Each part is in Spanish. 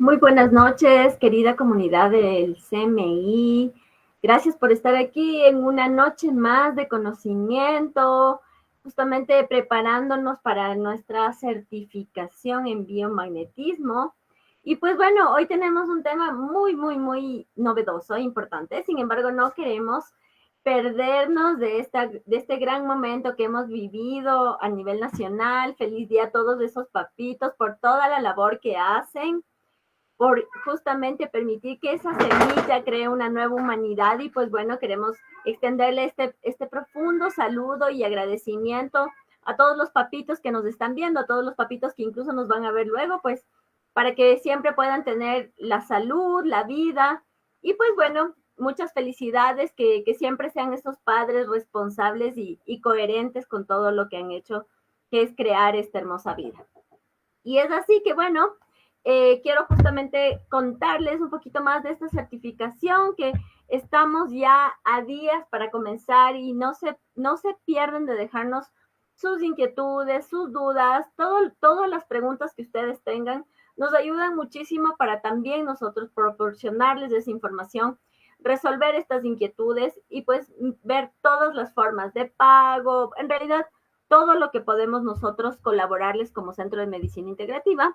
Muy buenas noches, querida comunidad del CMI. Gracias por estar aquí en una noche más de conocimiento, justamente preparándonos para nuestra certificación en biomagnetismo. Y pues bueno, hoy tenemos un tema muy novedoso e importante. Sin embargo, no queremos perdernos de este gran momento que hemos vivido a nivel nacional. Feliz día a todos esos papitos por toda la labor que hacen por justamente permitir que esa semilla cree una nueva humanidad y pues bueno, queremos extenderle este profundo saludo y agradecimiento a todos los papitos que nos están viendo, a todos los papitos que incluso nos van a ver luego, pues para que siempre puedan tener la salud, la vida y pues bueno, muchas felicidades, que siempre sean estos padres responsables y coherentes con todo lo que han hecho, que es crear esta hermosa vida. Y es así que, bueno, quiero justamente contarles un poquito más de esta certificación, que estamos ya a días para comenzar y no se pierden de dejarnos sus inquietudes, sus dudas, todas las preguntas que ustedes tengan. Nos ayudan muchísimo para también nosotros proporcionarles esa información, resolver estas inquietudes y pues ver todas las formas de pago. En realidad, todo lo que podemos nosotros colaborarles como Centro de Medicina Integrativa.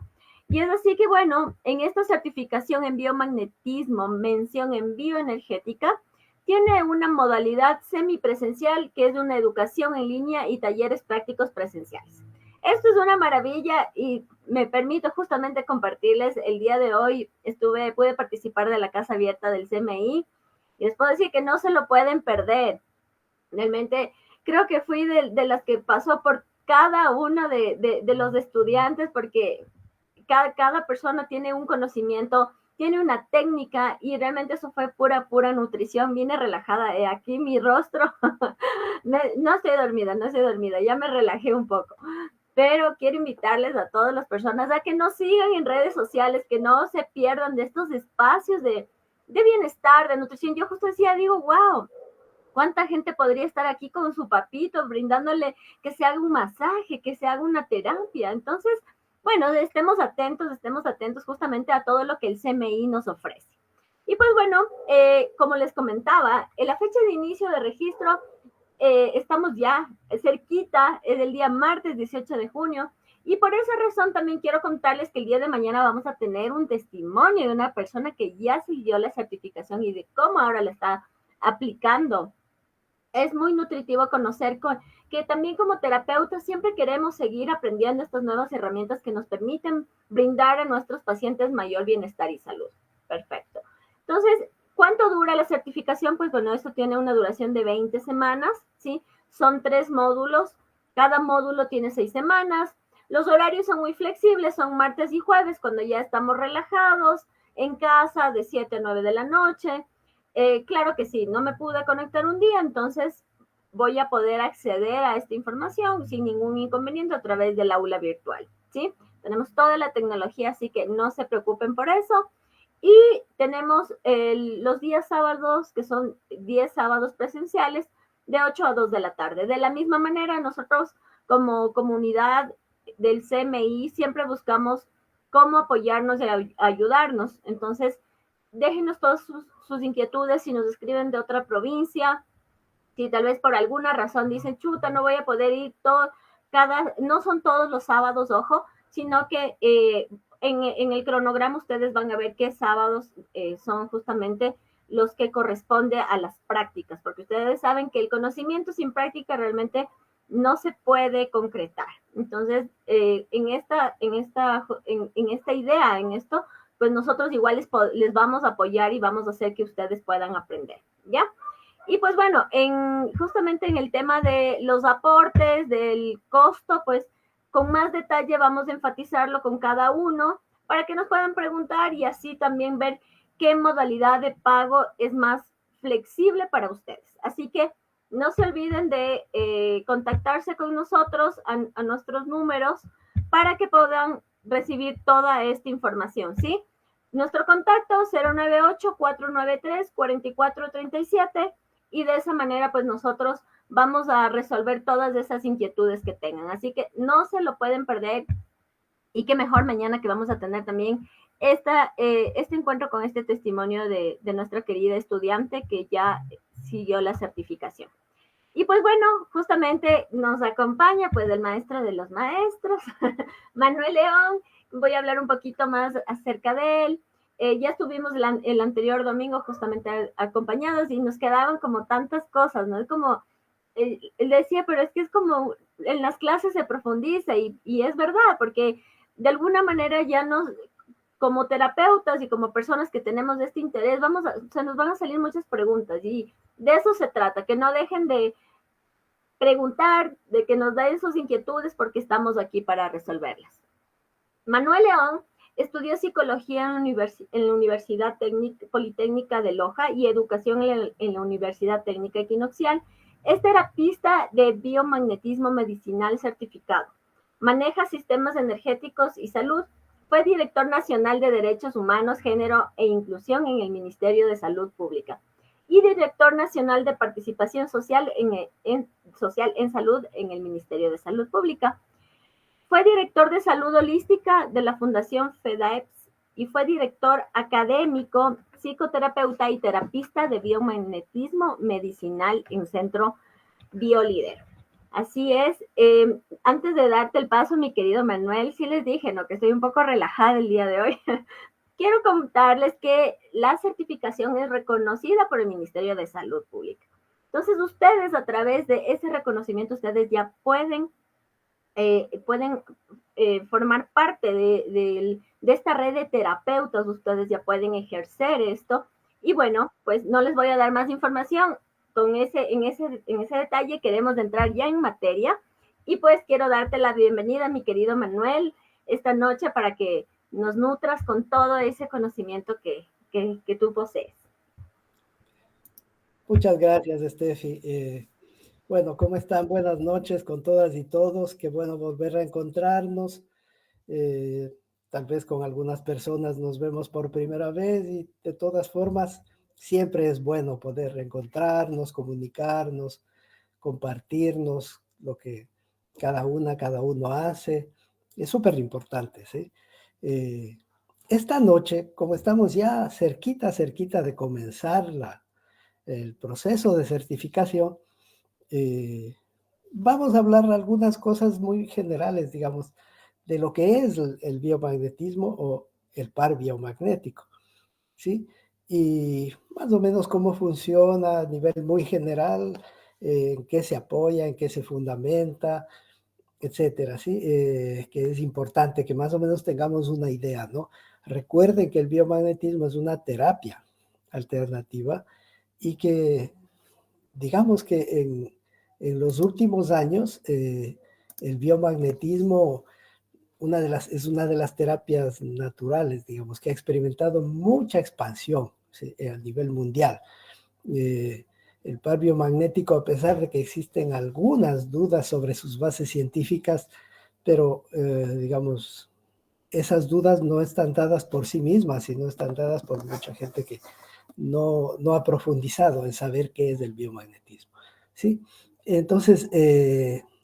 Y es así que, bueno, en esta certificación en biomagnetismo, mención en bioenergética, tiene una modalidad semipresencial que es una educación en línea y talleres prácticos presenciales. Esto es una maravilla y me permito justamente compartirles el día de hoy. Pude participar de la casa abierta del CMI y les puedo decir que no se lo pueden perder. Realmente creo que fui de las que pasó por cada uno de los estudiantes, porque cada persona tiene un conocimiento, tiene una técnica y realmente eso fue pura nutrición. Vine relajada, aquí mi rostro, no estoy dormida, ya me relajé un poco. Pero quiero invitarles a todas las personas a que nos sigan en redes sociales, que no se pierdan de estos espacios de bienestar, de nutrición. Yo justo decía, digo, wow, ¿cuánta gente podría estar aquí con su papito, brindándole que se haga un masaje, que se haga una terapia? Entonces, bueno, estemos atentos justamente a todo lo que el CMI nos ofrece. Y pues bueno, como les comentaba, en la fecha de inicio de registro, estamos ya cerquita, es el día martes 18 de junio, y por esa razón también quiero contarles que el día de mañana vamos a tener un testimonio de una persona que ya siguió la certificación y de cómo ahora la está aplicando. Es muy nutritivo conocer que también como terapeutas siempre queremos seguir aprendiendo estas nuevas herramientas que nos permiten brindar a nuestros pacientes mayor bienestar y salud. Perfecto. Entonces, ¿cuánto dura la certificación? Pues bueno, esto tiene una duración de 20 semanas, ¿sí? Son 3 módulos, cada módulo tiene 6 semanas. Los horarios son muy flexibles, son martes y jueves cuando ya estamos relajados en casa de 7 a 9 de la noche. Claro que sí, no me pude conectar un día, entonces voy a poder acceder a esta información sin ningún inconveniente a través del aula virtual, ¿sí? Tenemos toda la tecnología, así que no se preocupen por eso. Y tenemos los días sábados, que son 10 sábados presenciales, de 8 a 2 de la tarde. De la misma manera, nosotros como comunidad del CMI siempre buscamos cómo apoyarnos y ayudarnos. Entonces, déjenos todas sus inquietudes si nos escriben de otra provincia, si tal vez por alguna razón dicen, chuta, no voy a poder ir no son todos los sábados, ojo, sino que en el cronograma ustedes van a ver qué sábados son justamente los que corresponde a las prácticas, porque ustedes saben que el conocimiento sin práctica realmente no se puede concretar. Entonces, en esta idea, en esto, pues nosotros igual les vamos a apoyar y vamos a hacer que ustedes puedan aprender, ¿ya? Y pues bueno, justamente en el tema de los aportes, del costo, pues con más detalle vamos a enfatizarlo con cada uno para que nos puedan preguntar y así también ver qué modalidad de pago es más flexible para ustedes. Así que no se olviden de contactarse con nosotros a nuestros números para que puedan recibir toda esta información, ¿sí? Nuestro contacto 098-493-4437 y de esa manera pues nosotros vamos a resolver todas esas inquietudes que tengan. Así que no se lo pueden perder y qué mejor mañana que vamos a tener también este encuentro con este testimonio de nuestra querida estudiante que ya siguió la certificación. Y pues bueno, justamente nos acompaña pues el maestro de los maestros, Manuel León. Voy a hablar un poquito más acerca de él. Ya estuvimos el anterior domingo justamente acompañados y nos quedaban como tantas cosas, ¿no? Es como, él decía, pero es que es como en las clases se profundiza y es verdad, porque de alguna manera ya nos, como terapeutas y como personas que tenemos este interés, se nos van a salir muchas preguntas y de eso se trata, que no dejen de preguntar, de que nos den sus inquietudes porque estamos aquí para resolverlas. Manuel León estudió psicología en la Universidad Politécnica de Loja y educación en la Universidad Técnica Equinoccial. Es terapista de biomagnetismo medicinal certificado. Maneja sistemas energéticos y salud. Fue director nacional de Derechos Humanos, Género e Inclusión en el Ministerio de Salud Pública y director nacional de Participación Social en Salud en el Ministerio de Salud Pública. Fue director de Salud Holística de la Fundación FEDAEPS y fue director académico, psicoterapeuta y terapista de biomagnetismo medicinal en Centro BioLíder. Así es. Antes de darte el paso, mi querido Manuel, sí les dije, ¿no? Que estoy un poco relajada el día de hoy. Quiero contarles que la certificación es reconocida por el Ministerio de Salud Pública. Entonces, ustedes a través de ese reconocimiento, ustedes ya pueden formar parte de esta red de terapeutas, ustedes ya pueden ejercer esto. Y bueno, pues no les voy a dar más información. En ese detalle queremos entrar ya en materia. Y pues quiero darte la bienvenida, mi querido Manuel, esta noche para que nos nutras con todo ese conocimiento que tú posees. Muchas gracias, Steffi. Bueno, ¿cómo están? Buenas noches con todas y todos. Qué bueno volver a encontrarnos. Eh, Tal vez con algunas personas nos vemos por primera vez y de todas formas siempre es bueno poder reencontrarnos, comunicarnos, compartirnos lo que cada uno hace. Es súper importante, ¿sí? Eh, esta noche, como estamos ya cerquita de comenzar el proceso de certificación, eh, vamos a hablar algunas cosas muy generales, digamos, de lo que es el biomagnetismo o el par biomagnético, ¿sí? Y más o menos cómo funciona a nivel muy general, en qué se apoya, en qué se fundamenta, etcétera, ¿sí? Que es importante que más o menos tengamos una idea, ¿no? Recuerden que el biomagnetismo es una terapia alternativa y que digamos que en los últimos años el biomagnetismo es una de las terapias naturales, digamos, que ha experimentado mucha expansión, ¿sí? A nivel mundial. Eh, el par biomagnético, a pesar de que existen algunas dudas sobre sus bases científicas, pero digamos, esas dudas no están dadas por sí mismas, sino están dadas por mucha gente que no ha profundizado en saber qué es el biomagnetismo, ¿sí? Entonces,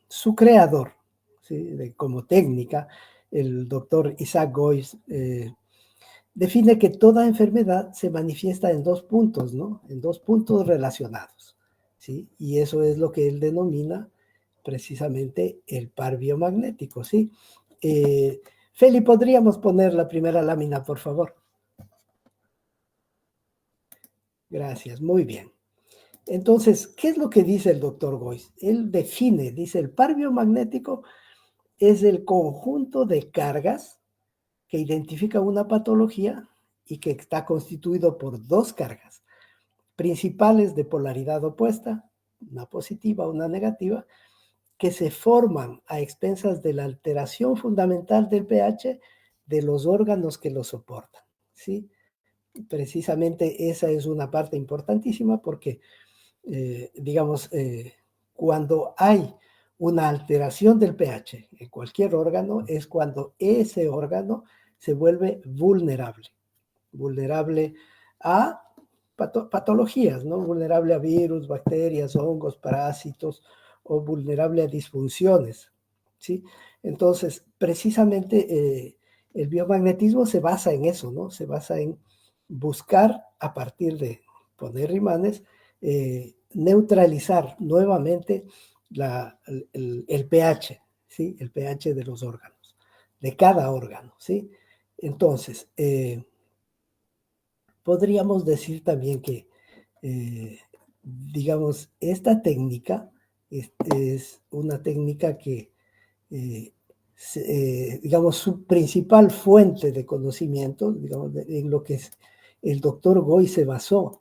su creador, ¿sí? Como técnica, el doctor Isaac Goyes, define que toda enfermedad se manifiesta en dos puntos, ¿no? En dos puntos relacionados, ¿sí? Y eso es lo que él denomina precisamente el par biomagnético, ¿sí? Feli, ¿podríamos poner la primera lámina, por favor? Gracias, muy bien. Entonces, ¿qué es lo que dice el doctor Goyes? Él define, dice, el par biomagnético es el conjunto de cargas que identifica una patología y que está constituido por dos cargas principales de polaridad opuesta, una positiva, una negativa, que se forman a expensas de la alteración fundamental del pH de los órganos que lo soportan, ¿sí? Precisamente esa es una parte importantísima porque digamos, cuando hay una alteración del pH en cualquier órgano, es cuando ese órgano se vuelve vulnerable a patologías, ¿no? Vulnerable a virus, bacterias, hongos, parásitos o vulnerable a disfunciones, ¿sí? Entonces, precisamente el biomagnetismo se basa en eso, ¿no? Se basa en buscar, a partir de poner imanes, neutralizar nuevamente el pH, ¿sí? El pH de los órganos, de cada órgano, ¿sí? Entonces, podríamos decir también que, digamos, esta técnica es una técnica que, digamos, su principal fuente de conocimiento, digamos, en lo que el doctor Goy se basó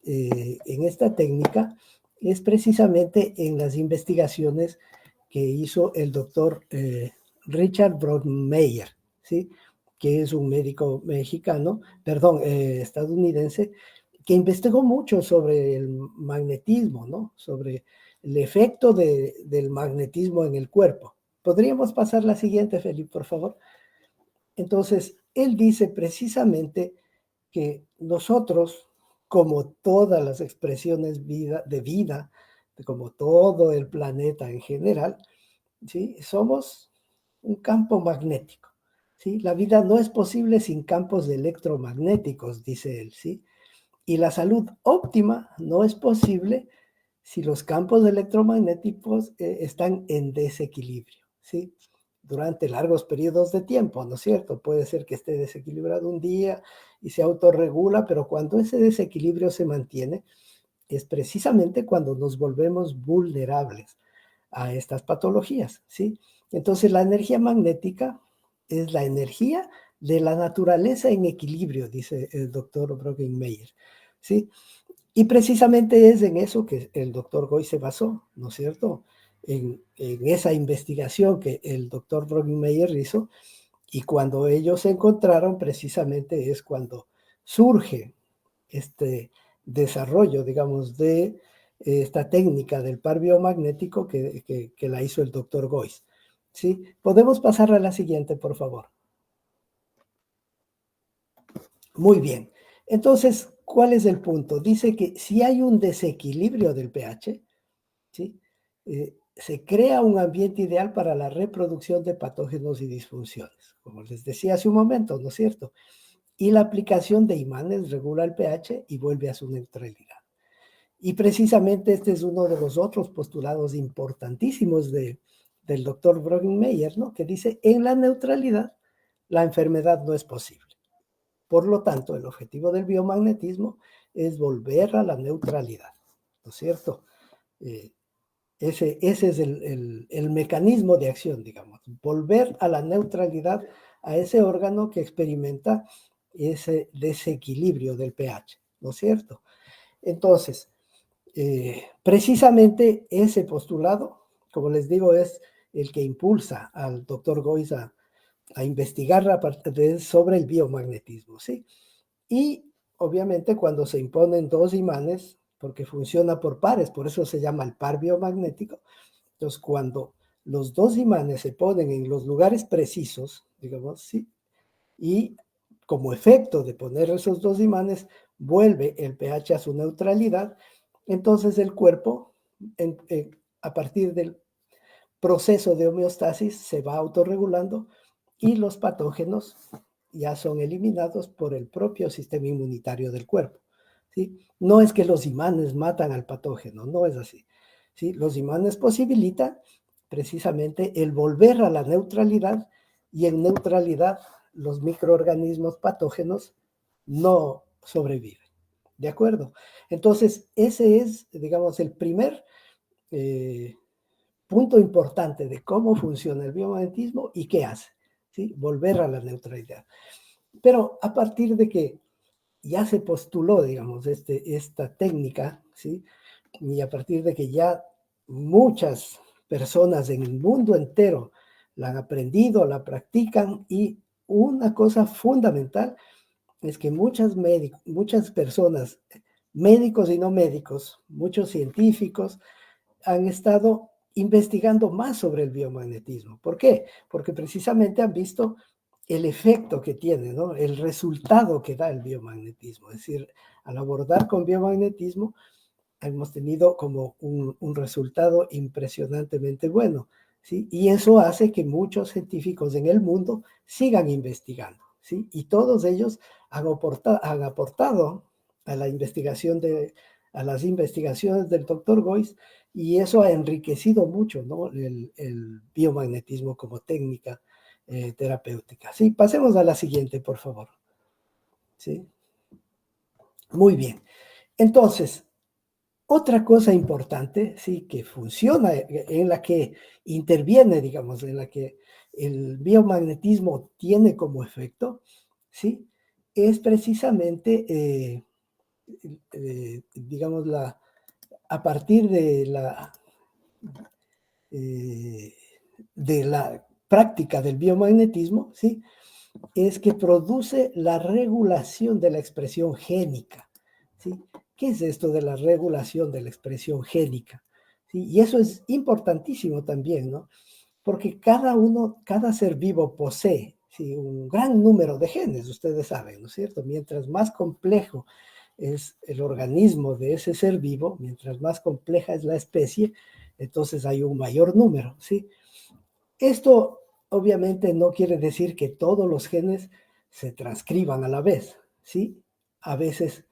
en esta técnica, es precisamente en las investigaciones que hizo el doctor Richard Brockmeyer, ¿sí? Que es un médico mexicano, perdón, estadounidense, que investigó mucho sobre el magnetismo, ¿no? Sobre el efecto del magnetismo en el cuerpo. ¿Podríamos pasar la siguiente, Felipe, por favor? Entonces, él dice precisamente que nosotros, como todas las expresiones de vida, como todo el planeta en general, ¿sí? Somos un campo magnético, ¿sí? La vida no es posible sin campos electromagnéticos, dice él, ¿sí? Y la salud óptima no es posible si los campos electromagnéticos están en desequilibrio, ¿sí? Durante largos periodos de tiempo, ¿no es cierto? Puede ser que esté desequilibrado un día y se autorregula, pero cuando ese desequilibrio se mantiene, es precisamente cuando nos volvemos vulnerables a estas patologías, ¿sí? Entonces, la energía magnética es la energía de la naturaleza en equilibrio, dice el doctor Brockenmeyer, ¿sí? Y precisamente es en eso que el doctor Goy se basó, ¿no es cierto? En esa investigación que el doctor Brockenmeyer hizo, y cuando ellos se encontraron, precisamente es cuando surge este desarrollo, digamos, de esta técnica del par biomagnético que la hizo el doctor Gois. ¿Sí? ¿Podemos pasar a la siguiente, por favor? Muy bien. Entonces, ¿cuál es el punto? Dice que si hay un desequilibrio del pH, ¿sí? Se crea un ambiente ideal para la reproducción de patógenos y disfunciones, como les decía hace un momento, ¿no es cierto? Y la aplicación de imanes regula el pH y vuelve a su neutralidad. Y precisamente este es uno de los otros postulados importantísimos del doctor Brockenmeyer, ¿no? Que dice, en la neutralidad, la enfermedad no es posible. Por lo tanto, el objetivo del biomagnetismo es volver a la neutralidad, ¿no es cierto? Eh, ese es el mecanismo de acción, digamos, volver a la neutralidad a ese órgano que experimenta ese desequilibrio del pH, ¿no es cierto? Entonces, precisamente ese postulado, como les digo, es el que impulsa al doctor Gois a investigar sobre el biomagnetismo, ¿sí? Y obviamente cuando se imponen dos imanes, porque funciona por pares, por eso se llama el par biomagnético, entonces cuando los dos imanes se ponen en los lugares precisos, digamos, ¿sí? Y como efecto de poner esos dos imanes, vuelve el pH a su neutralidad, entonces el cuerpo, a partir del proceso de homeostasis, se va autorregulando y los patógenos ya son eliminados por el propio sistema inmunitario del cuerpo, ¿sí? No es que los imanes matan al patógeno, no es así, ¿sí? Los imanes posibilitan precisamente el volver a la neutralidad y en neutralidad los microorganismos patógenos no sobreviven, ¿de acuerdo? Entonces, ese es, digamos, el primer punto importante de cómo funciona el biomagnetismo y qué hace, ¿sí? Volver a la neutralidad. Pero a partir de que ya se postuló, digamos, esta técnica, ¿sí? Y a partir de que ya muchas personas en el mundo entero la han aprendido, la practican y una cosa fundamental es que muchas personas, médicos y no médicos, muchos científicos, han estado investigando más sobre el biomagnetismo. ¿Por qué? Porque precisamente han visto el efecto que tiene, ¿no? El resultado que da el biomagnetismo. Es decir, al abordar con biomagnetismo, hemos tenido como un resultado impresionantemente bueno. ¿sí? Y eso hace que muchos científicos en el mundo sigan investigando, ¿sí? Y todos ellos han aportado a la investigación a las investigaciones del doctor Goiz, y eso ha enriquecido mucho, ¿no? El biomagnetismo como técnica terapéutica. Sí, pasemos a la siguiente, por favor. ¿Sí? Muy bien. Entonces, otra cosa importante, sí, que funciona, en la que interviene, digamos, en la que el biomagnetismo tiene como efecto, sí, es precisamente, digamos, a partir eh, de la práctica del biomagnetismo, sí, es que produce la regulación de la expresión génica, ¿sí? ¿Qué es esto de la regulación de la expresión génica? ¿Sí? Y eso es importantísimo también, ¿no? Porque cada ser vivo posee, ¿sí? Un gran número de genes, ustedes saben, ¿no es cierto? Mientras más complejo es el organismo de ese ser vivo, mientras más compleja es la especie, entonces hay un mayor número, ¿sí? Esto obviamente no quiere decir que todos los genes se transcriban a la vez, ¿sí? A veces,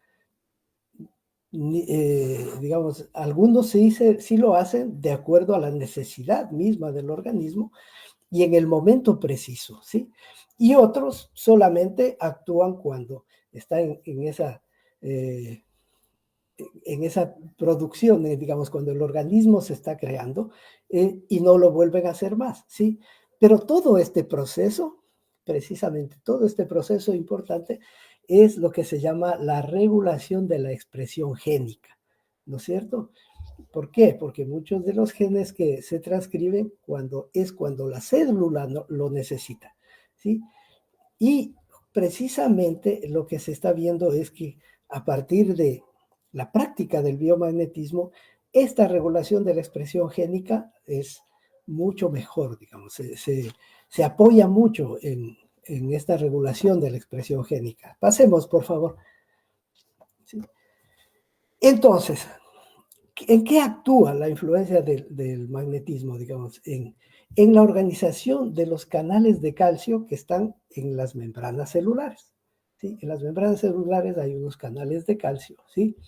digamos, algunos sí lo hacen de acuerdo a la necesidad misma del organismo y en el momento preciso, ¿sí? Y otros solamente actúan cuando está eh, en esa producción, digamos, cuando el organismo se está creando, y no lo vuelven a hacer más, ¿sí? Pero todo este proceso, precisamente todo este proceso importante, es lo que se llama la regulación de la expresión génica, ¿no es cierto? ¿Por qué? Porque muchos de los genes que se transcriben cuando la célula lo necesita, ¿sí? Y precisamente lo que se está viendo es que a partir de la práctica del biomagnetismo, esta regulación de la expresión génica es mucho mejor, digamos, se apoya mucho en esta regulación de la expresión génica. Pasemos, por favor. ¿Sí? Entonces, ¿en qué actúa la influencia del magnetismo, digamos? En la organización de los canales de calcio que están en las membranas celulares. ¿Sí? En las membranas celulares hay unos canales de calcio, ¿sí?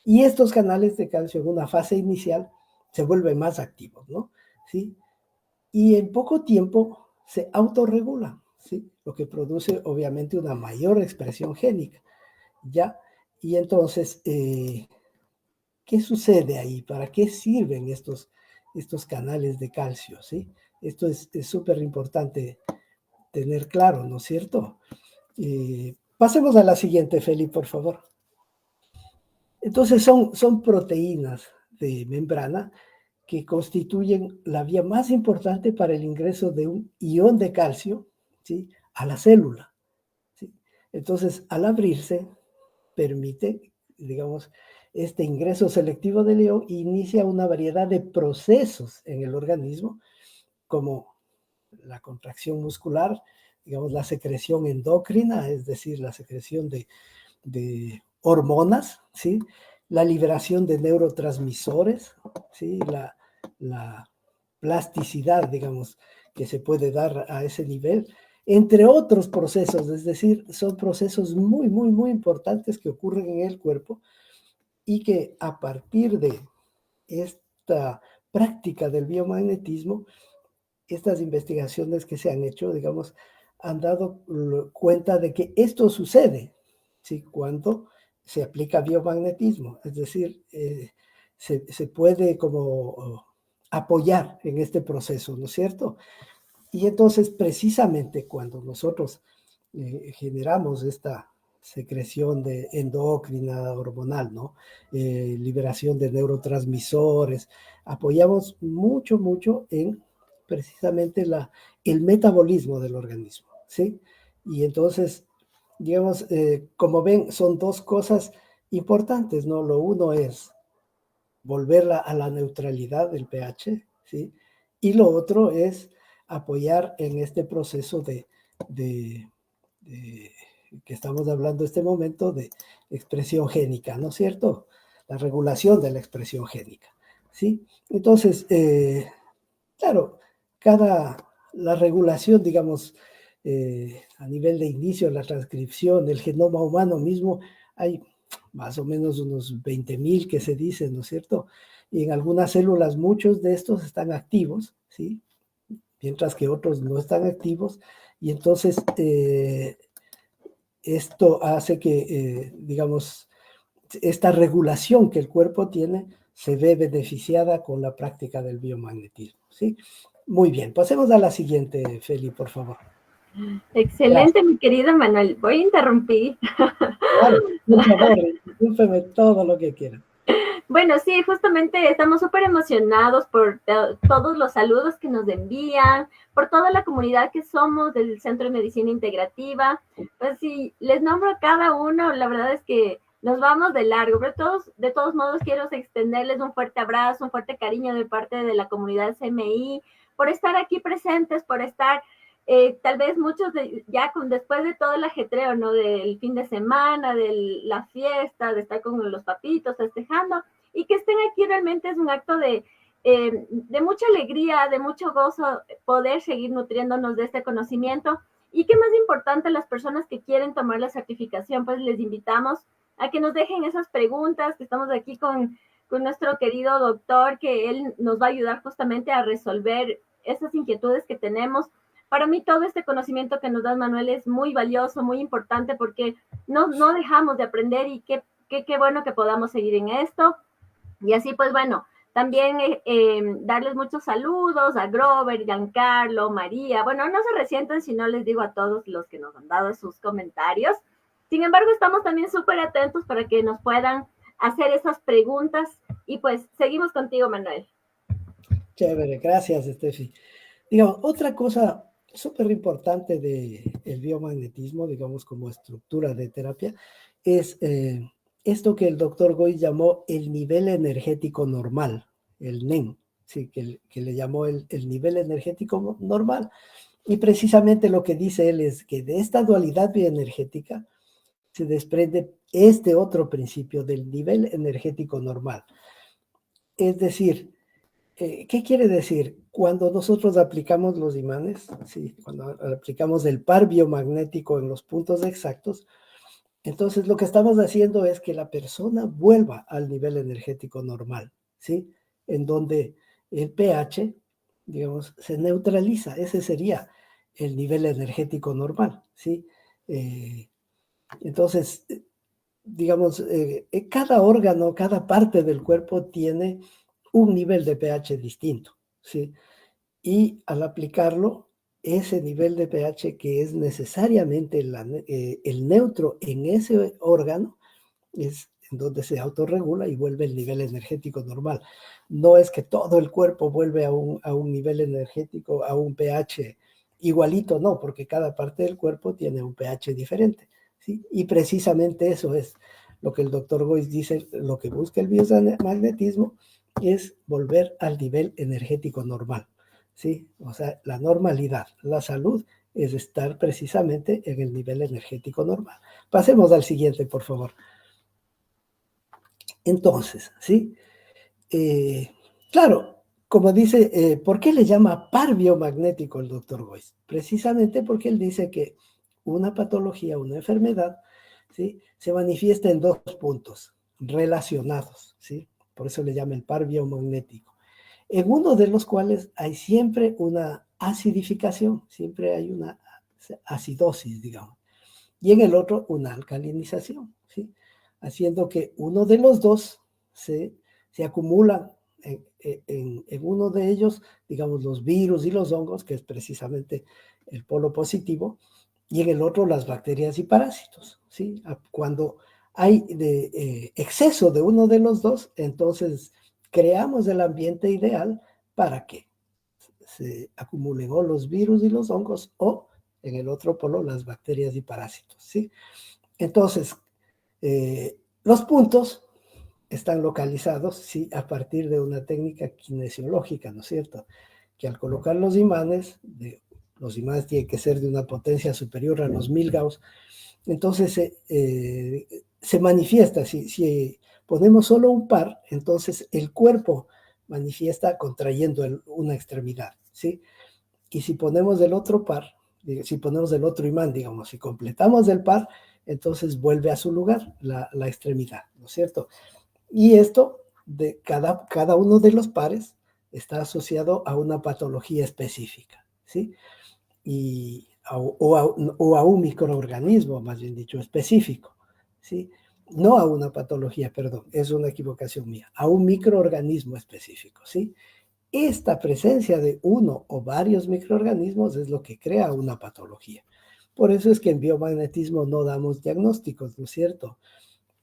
Y estos canales de calcio en una fase inicial se vuelven más activos, ¿no? ¿Sí? Y en poco tiempo se autorregulan, ¿sí? Lo que produce obviamente una mayor expresión génica, ¿ya? Y entonces, ¿qué sucede ahí? ¿Para qué sirven estos canales de calcio? ¿Sí? Esto es súper importante tener claro, ¿no es cierto? Pasemos a la siguiente, Feli, por favor. Entonces son proteínas de membrana que constituyen la vía más importante para el ingreso de un ion de calcio, ¿sí? A la célula, ¿sí? Entonces, al abrirse, permite, digamos, este ingreso selectivo de ion inicia una variedad de procesos en el organismo, como la contracción muscular, digamos, la secreción endocrina, es decir, la secreción de hormonas, ¿sí? La liberación de neurotransmisores, ¿sí? La plasticidad, digamos, que se puede dar a ese nivel, entre otros procesos, es decir, son procesos muy, muy, muy importantes que ocurren en el cuerpo y que a partir de esta práctica del biomagnetismo, estas investigaciones que se han hecho, digamos, han dado cuenta de que esto sucede, ¿sí? Cuando se aplica biomagnetismo, es decir, se puede como apoyar en este proceso, ¿no es cierto? Y entonces, precisamente cuando nosotros generamos esta secreción de endocrina hormonal, ¿no? Liberación de neurotransmisores, apoyamos mucho, mucho en precisamente el metabolismo del organismo, ¿sí? Y entonces, digamos, como ven, son dos cosas importantes, ¿no? Lo uno es volverla a la neutralidad del pH, ¿sí? Y lo otro es apoyar en este proceso de, de que estamos hablando en este momento de expresión génica, ¿no es cierto? La regulación de la expresión génica, ¿sí? Entonces, claro, la regulación, digamos, a nivel de inicio, la transcripción, el genoma humano mismo, hay más o menos unos 20.000 que se dicen, ¿no es cierto? Y en algunas células muchos de estos están activos, ¿sí? Mientras que otros no están activos, y entonces esto hace que, digamos, esta regulación que el cuerpo tiene se ve beneficiada con la práctica del biomagnetismo, ¿sí? Muy bien, pasemos a la siguiente, Feli, por favor. Excelente, Gracias. mi querido Manuel. Voy a interrumpir. Claro, por favor, discúlpeme todo lo que quiera. Bueno, sí, justamente estamos súper emocionados por todos los saludos que nos envían, por toda la comunidad que somos del Centro de Medicina Integrativa. Pues si les nombro a cada uno, la verdad es que nos vamos de largo, pero de todos modos quiero extenderles un fuerte abrazo, un fuerte cariño de parte de la comunidad CMI, por estar aquí presentes, por estar tal vez muchos después de todo el ajetreo, ¿no? Del fin de semana, de la fiesta, de estar con los papitos festejando, y que estén aquí realmente es un acto de mucha alegría, de mucho gozo, poder seguir nutriéndonos de este conocimiento. Y qué más importante, las personas que quieren tomar la certificación, pues les invitamos a que nos dejen esas preguntas, que estamos aquí con nuestro querido doctor, que él nos va a ayudar justamente a resolver esas inquietudes que tenemos. Para mí todo este conocimiento que nos da Manuel es muy valioso, muy importante, porque no dejamos de aprender, y qué bueno que podamos seguir en esto. Y así pues bueno, también darles muchos saludos a Grover, Giancarlo, María. Bueno, no se resienten si no les digo a todos los que nos han dado sus comentarios. Sin embargo, estamos también súper atentos para que nos puedan hacer esas preguntas, y pues seguimos contigo, Manuel. Chévere, gracias, Steffi. Digamos, otra cosa súper importante del biomagnetismo, digamos, como estructura de terapia, es esto que el doctor Goy llamó el nivel energético normal, el NEN, sí, que le llamó el nivel energético normal. Y precisamente lo que dice él es que de esta dualidad bioenergética se desprende este otro principio del nivel energético normal. Es decir, ¿qué quiere decir? Cuando nosotros aplicamos los imanes, ¿sí? Cuando aplicamos el par biomagnético en los puntos exactos, entonces lo que estamos haciendo es que la persona vuelva al nivel energético normal, ¿sí? En donde el pH, digamos, se neutraliza. Ese sería el nivel energético normal, ¿sí? Eh, entonces, digamos, cada órgano, cada parte del cuerpo tiene un nivel de pH distinto, ¿sí? Y al aplicarlo, ese nivel de pH que es necesariamente el neutro en ese órgano, es en donde se autorregula y vuelve el nivel energético normal. No es que todo el cuerpo vuelve a un nivel energético, a un pH igualito, no, porque cada parte del cuerpo tiene un pH diferente, ¿sí? Y precisamente eso es lo que el doctor Goiz dice, lo que busca el biomagnetismo es volver al nivel energético normal, ¿sí? O sea, la normalidad, la salud es estar precisamente en el nivel energético normal. Pasemos al siguiente, por favor. Entonces, ¿sí? Claro, como dice, ¿por qué le llama par biomagnético el doctor Weiss? Precisamente porque él dice que una patología, una enfermedad, ¿sí? Se manifiesta en dos puntos relacionados, ¿sí? Por eso le llama el par biomagnético. En uno de los cuales hay siempre una acidificación, siempre hay una acidosis, digamos. Y en el otro una alcalinización, ¿sí? Haciendo que uno de los dos se acumulan en uno de ellos, digamos, los virus y los hongos, que es precisamente el polo positivo, y en el otro las bacterias y parásitos, ¿sí? Cuando hay exceso de uno de los dos, entonces creamos el ambiente ideal para que se acumulen o los virus y los hongos o en el otro polo las bacterias y parásitos, ¿sí? Entonces, los puntos están localizados, sí, a partir de una técnica kinesiológica, ¿no es cierto? Que al colocar los imanes tienen que ser de una potencia superior a los 1000 Gauss, entonces se manifiesta, si ponemos solo un par, entonces el cuerpo manifiesta contrayendo una extremidad, ¿sí? y si ponemos el otro par, si ponemos el otro imán, digamos, si completamos el par, entonces vuelve a su lugar la extremidad, ¿no es cierto? Y esto, de cada uno de los pares, está asociado a una patología específica, ¿sí? O a un microorganismo, más bien dicho, específico, ¿sí? No a una patología, perdón, es una equivocación mía, a un microorganismo específico, ¿sí? Esta presencia de uno o varios microorganismos es lo que crea una patología. Por eso es que en biomagnetismo no damos diagnósticos, ¿no es cierto?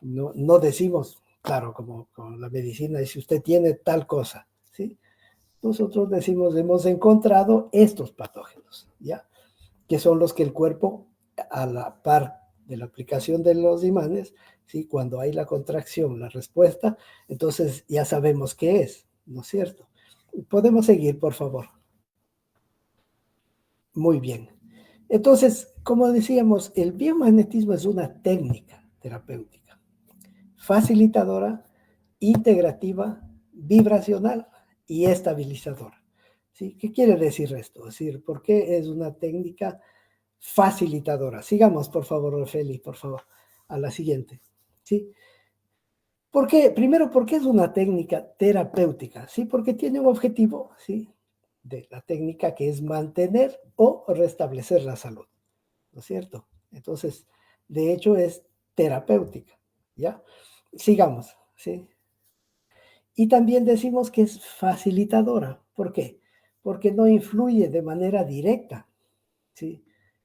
No decimos, claro, como la medicina, dice usted tiene tal cosa, ¿sí? Nosotros decimos, hemos encontrado estos patógenos, ¿ya? Que son los que el cuerpo, a la par de la aplicación de los imanes, ¿sí? Cuando hay la contracción, la respuesta, entonces ya sabemos qué es, ¿no es cierto? Podemos seguir, por favor. Muy bien. Entonces, como decíamos, el biomagnetismo es una técnica terapéutica, facilitadora, integrativa, vibracional y estabilizadora. ¿Sí? ¿Qué quiere decir esto? Es decir, ¿por qué es una técnica facilitadora? Sigamos, por favor, Feli, por favor, a la siguiente. ¿Sí? ¿Por qué? Primero, porque es una técnica terapéutica, ¿sí? Porque tiene un objetivo, ¿sí? De la técnica que es mantener o restablecer la salud, ¿no es cierto? Entonces, de hecho es terapéutica, ¿ya? Sigamos, ¿sí? Y también decimos que es facilitadora. ¿Por qué? Porque no influye de manera directa, ¿sí?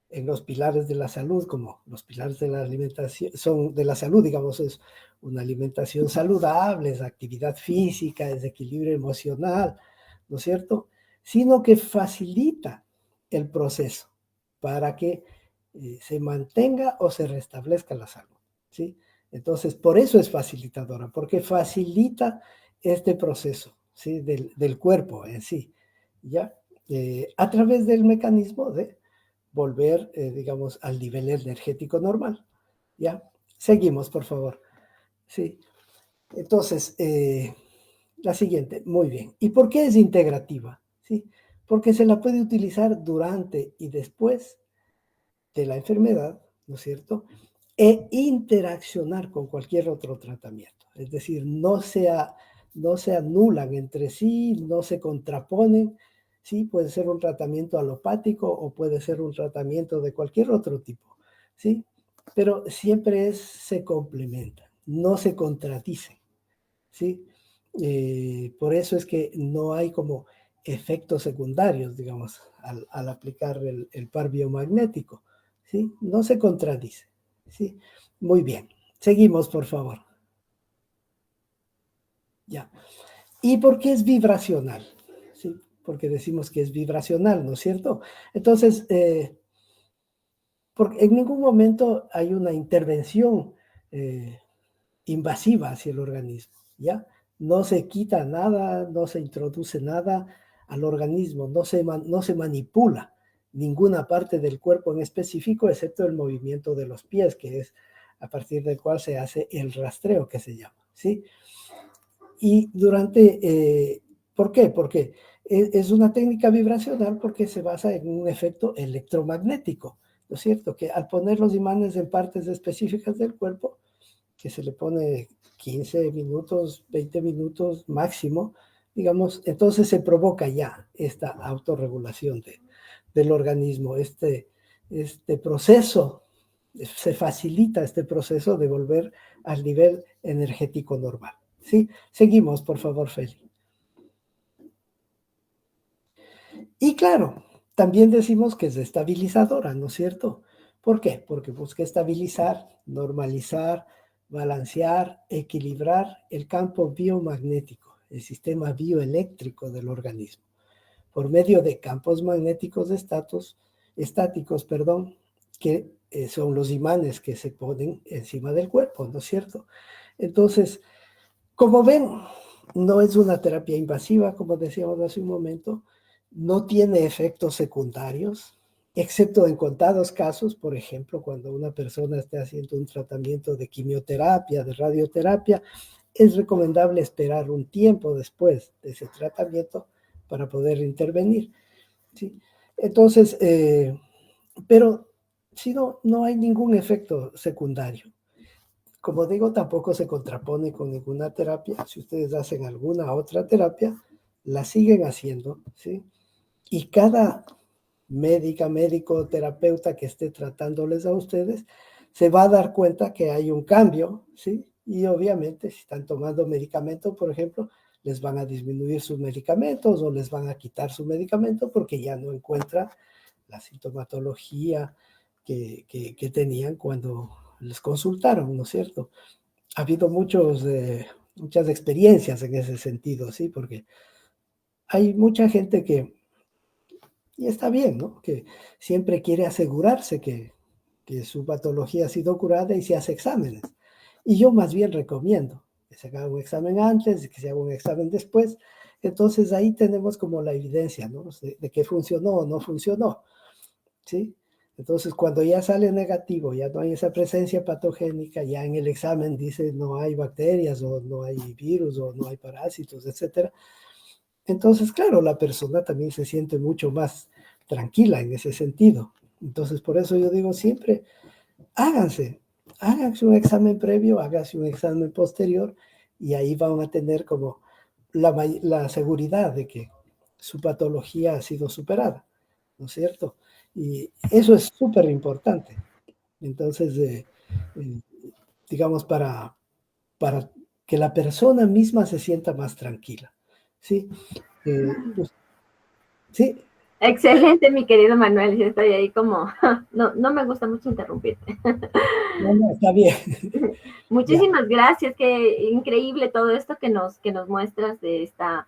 En los pilares de la salud, como los pilares de la alimentación, son de la salud, digamos, es una alimentación saludable, es actividad física, es equilibrio emocional, ¿no es cierto? Sino que facilita el proceso para que se mantenga o se restablezca la salud, ¿sí? Entonces, por eso es facilitadora, porque facilita este proceso, ¿sí? Del cuerpo en sí, ¿ya? A través del mecanismo de volver, digamos, al nivel energético normal, ¿ya? Seguimos, por favor. Sí. Entonces, la siguiente, muy bien. ¿Y por qué es integrativa? ¿Sí? Porque se la puede utilizar durante y después de la enfermedad, ¿no es cierto? E interaccionar con cualquier otro tratamiento. Es decir, no se anulan entre sí, no se contraponen. Sí, puede ser un tratamiento alopático o puede ser un tratamiento de cualquier otro tipo. ¿Sí? Pero siempre se complementan, no se contradicen. ¿Sí? Por eso es que no hay como efectos secundarios, digamos, al aplicar el par biomagnético, ¿sí? No se contradice, ¿sí? Muy bien. Seguimos, por favor. Ya. ¿Y por qué es vibracional? ¿Sí? Porque decimos que es vibracional, ¿no es cierto? Entonces, porque en ningún momento hay una intervención eh, invasiva hacia el organismo, ¿ya? No se quita nada, no se introduce nada al organismo, no se manipula ninguna parte del cuerpo en específico, excepto el movimiento de los pies, que es a partir del cual se hace el rastreo, que se llama, ¿sí? Y ¿por qué? Porque es una técnica vibracional porque se basa en un efecto electromagnético, ¿no es cierto? Que al poner los imanes en partes específicas del cuerpo, que se le pone 15 minutos, 20 minutos máximo, digamos, entonces se provoca ya esta autorregulación del organismo, este proceso, se facilita este proceso de volver al nivel energético normal. ¿Sí? Seguimos, por favor, Feli. Y claro, también decimos que es estabilizadora, ¿no es cierto? ¿Por qué? Porque busca estabilizar, normalizar, balancear, equilibrar el campo biomagnético, el sistema bioeléctrico del organismo, por medio de campos magnéticos estáticos, perdón, que son los imanes que se ponen encima del cuerpo, ¿no es cierto? Entonces, como ven, no es una terapia invasiva, como decíamos hace un momento, no tiene efectos secundarios, excepto en contados casos, por ejemplo, cuando una persona está haciendo un tratamiento de quimioterapia, de radioterapia, es recomendable esperar un tiempo después de ese tratamiento para poder intervenir, ¿sí? Entonces, pero si no, no hay ningún efecto secundario. Como digo, tampoco se contrapone con ninguna terapia. Si ustedes hacen alguna otra terapia, la siguen haciendo, ¿sí? Y cada médico, terapeuta que esté tratándoles a ustedes, se va a dar cuenta que hay un cambio, ¿sí? Y obviamente, si están tomando medicamento, por ejemplo, les van a disminuir sus medicamentos o les van a quitar su medicamento porque ya no encuentra la sintomatología que tenían cuando les consultaron, ¿no es cierto? Ha habido muchas experiencias en ese sentido, ¿sí? Porque hay mucha gente y está bien, ¿no? Que siempre quiere asegurarse que su patología ha sido curada y se hace exámenes. Y yo más bien recomiendo que se haga un examen antes, que se haga un examen después. Entonces ahí tenemos como la evidencia, ¿no? De que funcionó o no funcionó, ¿sí? Entonces cuando ya sale negativo, ya no hay esa presencia patogénica, ya en el examen dice no hay bacterias o no hay virus o no hay parásitos, etcétera. Entonces, claro, la persona también se siente mucho más tranquila en ese sentido. Entonces, por eso yo digo siempre, háganse, háganse un examen previo, háganse un examen posterior y ahí van a tener como la seguridad de que su patología ha sido superada, ¿no es cierto? Y eso es súper importante. Entonces, eh, digamos, para que la persona misma se sienta más tranquila, ¿sí? Pues, sí, Excelente, mi querido Manuel. Yo estoy ahí como, no, no me gusta mucho interrumpirte. no, no, está bien. Ya. Muchísimas gracias, qué increíble todo esto que nos muestras de esta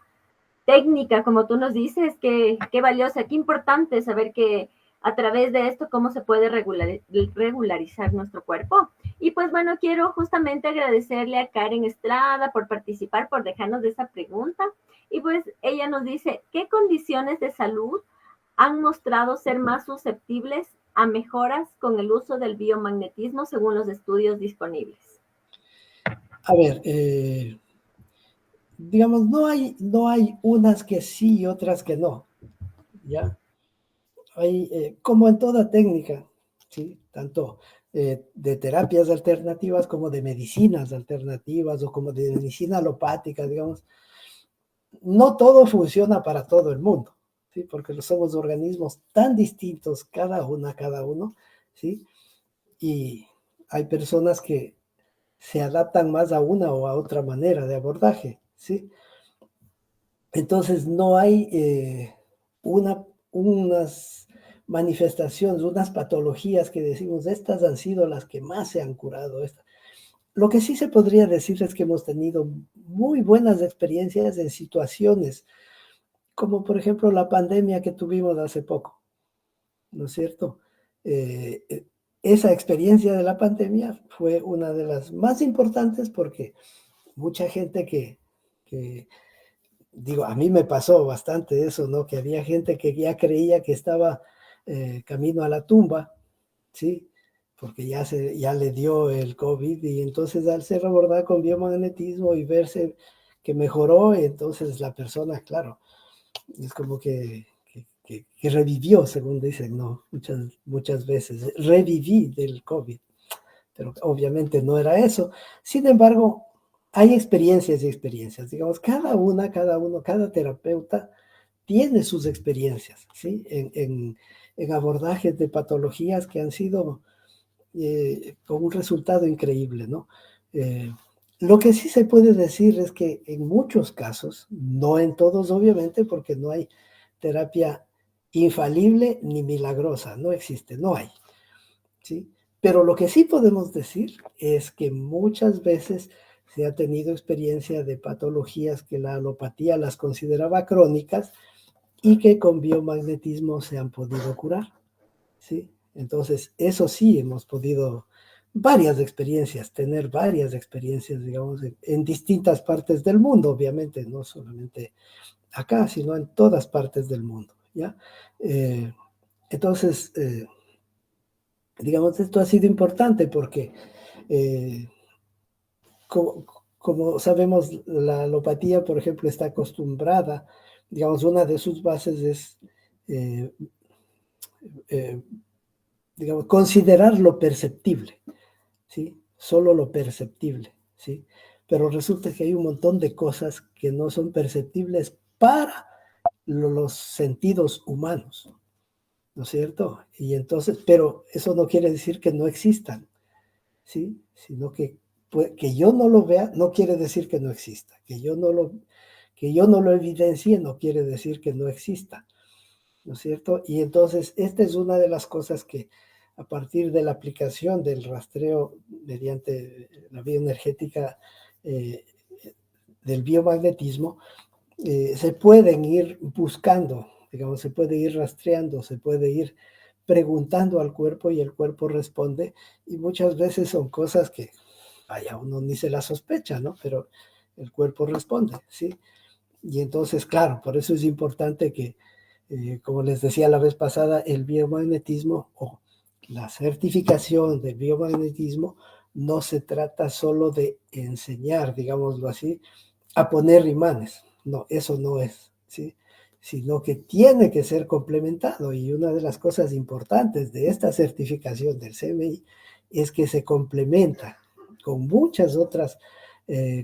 técnica, como tú nos dices, qué valiosa, qué importante saber que a través de esto cómo se puede regularizar nuestro cuerpo. Y pues bueno, quiero justamente agradecerle a Karen Estrada por participar, por dejarnos de esa pregunta. Y pues ella nos dice, ¿qué condiciones de salud han mostrado ser más susceptibles a mejoras con el uso del biomagnetismo según los estudios disponibles? A ver, digamos, no hay unas que sí y otras que no, ¿ya? Hay, como en toda técnica, ¿sí? Tanto de terapias alternativas como de medicinas alternativas o como de medicina alopática, digamos, no todo funciona para todo el mundo, ¿sí? Porque somos organismos tan distintos, cada uno, ¿sí? Y hay personas que se adaptan más a una o a otra manera de abordaje, ¿sí? Entonces no hay unas manifestaciones, unas patologías que decimos, estas han sido las que más se han curado. Lo que sí se podría decir es que hemos tenido muy buenas experiencias en situaciones, como por ejemplo la pandemia que tuvimos hace poco, ¿no es cierto? Eh, eh, esa experiencia de la pandemia fue una de las más importantes porque mucha gente que digo, a mí me pasó bastante eso, ¿no? Que había gente que ya creía que estaba camino a la tumba, ¿sí? Porque ya le dio el COVID y entonces al ser abordada con biomagnetismo y verse que mejoró, entonces la persona, claro, es como que revivió, según dicen, ¿no? Muchas veces, reviví del COVID, pero obviamente no era eso. Sin embargo, hay experiencias y experiencias, digamos, cada terapeuta tiene sus experiencias, ¿sí? En abordajes de patologías que han sido con un resultado increíble, ¿no? Eh, lo que sí se puede decir es que en muchos casos, no en todos obviamente, porque no hay terapia infalible ni milagrosa, no existe, no hay, ¿sí? Pero lo que sí podemos decir es que muchas veces se ha tenido experiencia de patologías que la alopatía las consideraba crónicas y que con biomagnetismo se han podido curar, ¿sí? Entonces, eso sí hemos podido tener varias experiencias, digamos, en distintas partes del mundo, obviamente, no solamente acá, sino en todas partes del mundo, ¿ya? Eh, entonces, digamos, esto ha sido importante porque, eh, como, como, sabemos, la alopatía, por ejemplo, está acostumbrada, digamos, una de sus bases es digamos, considerar lo perceptible, ¿sí? Solo lo perceptible, ¿sí? Pero resulta que hay un montón de cosas que no son perceptibles para los sentidos humanos, ¿no es cierto? Y entonces, pero eso no quiere decir que no existan, ¿sí? Sino que yo no lo vea no quiere decir que no exista, que yo no lo evidencie no quiere decir que no exista, ¿no es cierto? Y entonces, esta es una de las cosas que a partir de la aplicación del rastreo mediante la bioenergética eh, del biomagnetismo, se pueden ir buscando, digamos, se puede ir rastreando, se puede ir preguntando al cuerpo y el cuerpo responde, y muchas veces son cosas que, vaya, uno ni se la sospecha, ¿no? Pero el cuerpo responde, ¿sí? Y entonces, claro, por eso es importante que, como les decía la vez pasada, el biomagnetismo o la certificación del biomagnetismo no se trata solo de enseñar, digámoslo así, a poner imanes. No, eso no es, ¿sí? Sino que tiene que ser complementado. Y una de las cosas importantes de esta certificación del CMI es que se complementa con muchas otras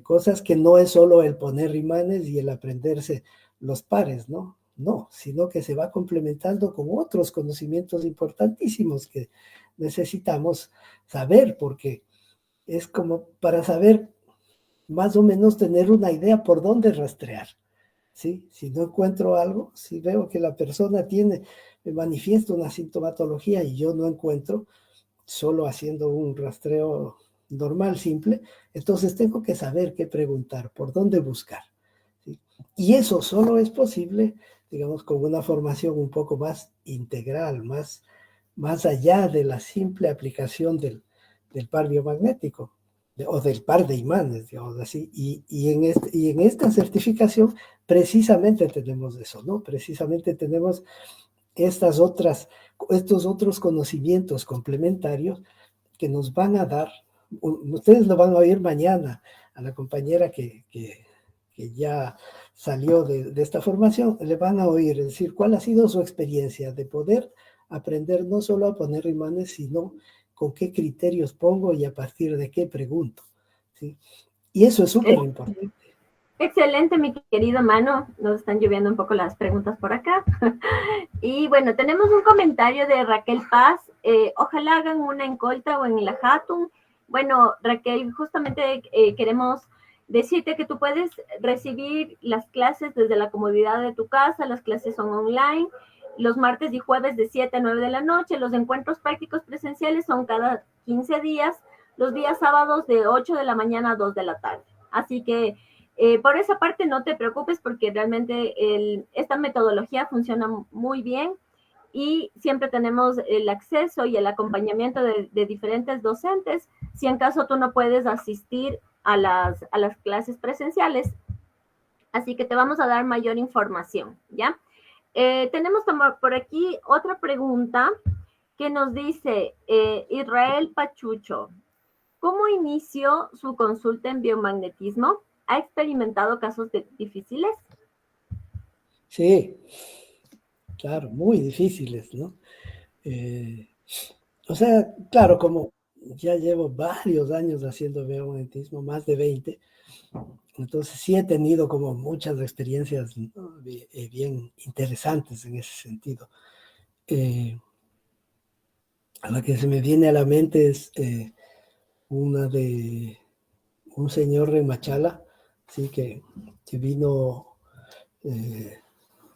cosas que no es solo el poner imanes y el aprenderse los pares, ¿no? No, sino que se va complementando con otros conocimientos importantísimos que necesitamos saber, porque es como para saber más o menos tener una idea por dónde rastrear, ¿sí? Si no encuentro algo, si veo que la persona me manifiesta una sintomatología y yo no encuentro, solo haciendo un rastreo normal, simple, entonces tengo que saber qué preguntar, por dónde buscar, ¿sí? Y eso solo es posible, digamos, con una formación un poco más integral, más allá de la simple aplicación del par biomagnético o del par de imanes, digamos así. Y en esta certificación precisamente tenemos eso, ¿no? Precisamente tenemos estas otras, estos otros conocimientos complementarios que nos van a dar, ustedes lo van a oír mañana a la compañera que ya salió de esta formación, le van a oír decir cuál ha sido su experiencia de poder aprender no solo a poner imanes, sino con qué criterios pongo y a partir de qué pregunto, ¿sí? Y eso es súper importante. Excelente, mi querido Mano. Nos están lloviendo un poco las preguntas por acá. Y bueno, tenemos un comentario de Raquel Paz. Ojalá hagan una en Colta o en la Hatun. Bueno, Raquel, justamente queremos decirte que tú puedes recibir las clases desde la comodidad de tu casa. Las clases son online. Los martes y jueves de 7 a 9 de la noche. Los encuentros prácticos presenciales son cada 15 días. Los días sábados de 8 de la mañana a 2 de la tarde. Así que por esa parte no te preocupes porque realmente esta metodología funciona muy bien y siempre tenemos el acceso y el acompañamiento de diferentes docentes. Si en caso tú no puedes asistir a las clases presenciales, así que te vamos a dar mayor información, ¿ya? Tenemos por aquí otra pregunta que nos dice Israel Pachucho. ¿Cómo inició su consulta en biomagnetismo? ¿Ha experimentado casos difíciles? Sí, claro, muy difíciles, ¿no? Eh, o sea, claro, como ya llevo varios años haciendo biomagnetismo, más de 20, entonces sí he tenido como muchas experiencias, ¿no? Bien interesantes en ese sentido. A la que se me viene a la mente es una de un señor de Machala, sí, que vino, eh,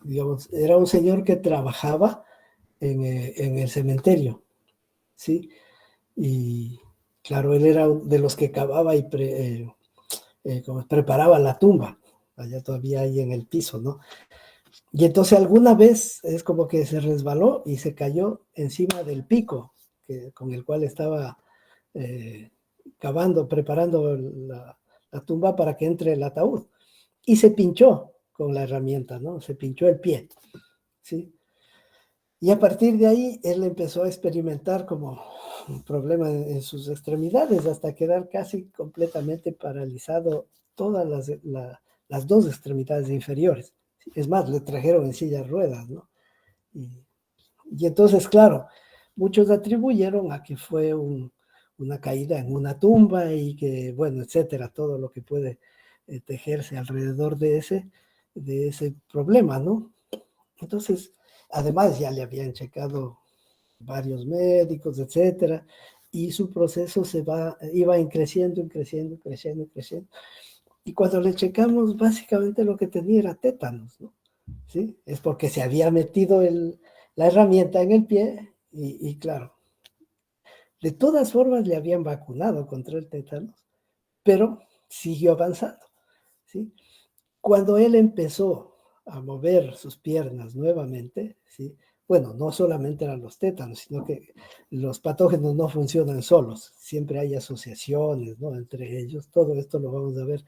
digamos, era un señor que trabajaba en el cementerio, sí, y claro, él era de los que cavaba y como preparaba la tumba, allá todavía ahí en el piso, ¿no? Y entonces alguna vez es como que se resbaló y se cayó encima del pico con el cual estaba eh, cavando, preparando la tumba para que entre el ataúd. Y se pinchó con la herramienta, ¿no? Se pinchó el pie, ¿sí? Y a partir de ahí él empezó a experimentar como un problema en sus extremidades hasta quedar casi completamente paralizado todas las dos extremidades inferiores. Es más, le trajeron en silla de ruedas, ¿no? Y, Y entonces, claro, muchos atribuyeron a que fue una caída en una tumba y que, bueno, etcétera, todo lo que puede tejerse alrededor de ese problema, ¿no? Entonces, además ya le habían checado varios médicos, etcétera, y su proceso iba creciendo, creciendo, creciendo, creciendo. Y cuando le checamos, básicamente lo que tenía era tétanos, ¿no? ¿Sí? Es porque se había metido la herramienta en el pie y claro, de todas formas le habían vacunado contra el tétanos, pero siguió avanzando, ¿sí? Cuando él empezó a mover sus piernas nuevamente, ¿sí? Bueno, no solamente eran los tétanos, sino que los patógenos no funcionan solos, siempre hay asociaciones, ¿no? Entre ellos, todo esto lo vamos a ver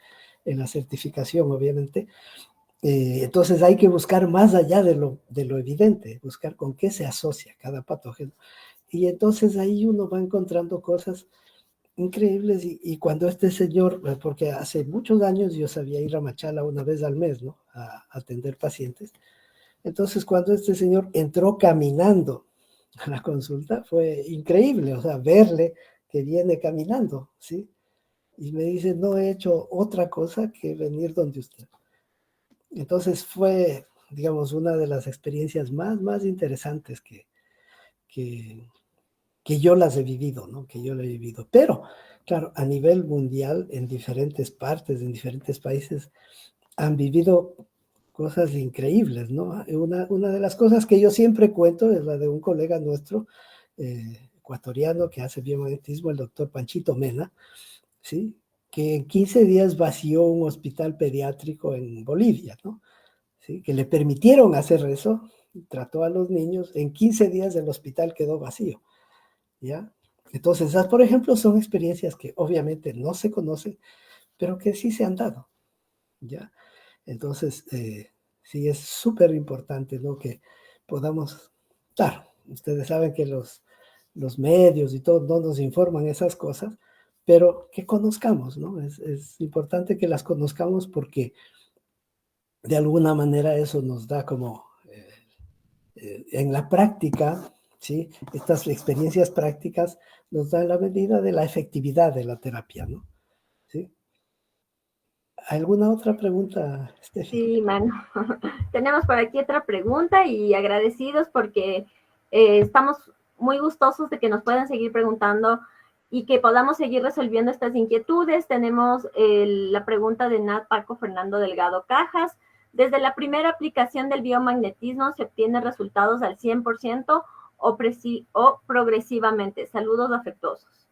en la certificación, obviamente. Entonces hay que buscar más allá de lo evidente, buscar con qué se asocia cada patógeno. Y entonces ahí uno va encontrando cosas increíbles y cuando este señor, porque hace muchos años yo sabía ir a Machala una vez al mes, ¿no? A atender pacientes. Entonces cuando este señor entró caminando a la consulta fue increíble, o sea, verle que viene caminando, ¿sí? Y me dice, no he hecho otra cosa que venir donde usted. Entonces fue, digamos, una de las experiencias más interesantes que, que yo las he vivido, ¿no? Que yo lo he vivido. Pero, claro, a nivel mundial, en diferentes partes, en diferentes países, han vivido cosas increíbles, ¿no? Una de las cosas que yo siempre cuento es la de un colega nuestro, ecuatoriano, que hace biomagnetismo, el doctor Panchito Mena, ¿sí? Que en 15 días vació un hospital pediátrico en Bolivia, ¿no? ¿Sí? Que le permitieron hacer eso, trató a los niños, en 15 días el hospital quedó vacío, ¿ya? Entonces, esas, por ejemplo, son experiencias que obviamente no se conocen, pero que sí se han dado, ¿ya? Entonces, sí es súper importante, ¿no? Que podamos, claro, ustedes saben que los medios y todo no nos informan esas cosas, pero que conozcamos, ¿no? Es importante que las conozcamos porque de alguna manera eso nos da como en la práctica, ¿sí? Estas experiencias prácticas nos dan la medida de la efectividad de la terapia, ¿no? ¿Sí? ¿Alguna otra pregunta, Steffi? Sí, mano. Tenemos por aquí otra pregunta y agradecidos porque estamos muy gustosos de que nos puedan seguir preguntando y que podamos seguir resolviendo estas inquietudes. Tenemos la pregunta de Nat Paco Fernando Delgado Cajas. ¿Desde la primera aplicación del biomagnetismo se obtienen resultados al 100% o progresivamente? Saludos afectuosos.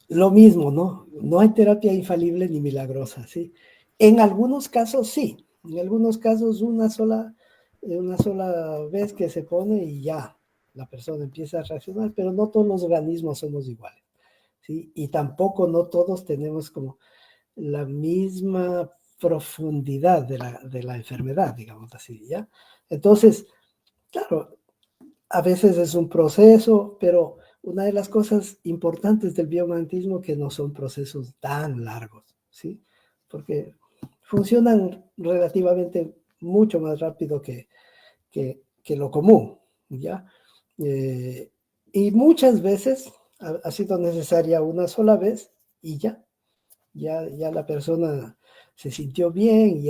Lo mismo, ¿no? No hay terapia infalible ni milagrosa, ¿sí? En algunos casos sí, en algunos casos una sola vez que se pone y ya la persona empieza a reaccionar, pero no todos los organismos somos iguales, ¿sí? Y tampoco no todos tenemos como la misma profundidad de la enfermedad, digamos así, ¿ya? Entonces, claro, a veces es un proceso, pero una de las cosas importantes del biomagnetismo que no son procesos tan largos, ¿sí? Porque funcionan relativamente mucho más rápido que lo común, ¿ya? Y muchas veces ha sido necesaria una sola vez y ya la persona se sintió bien,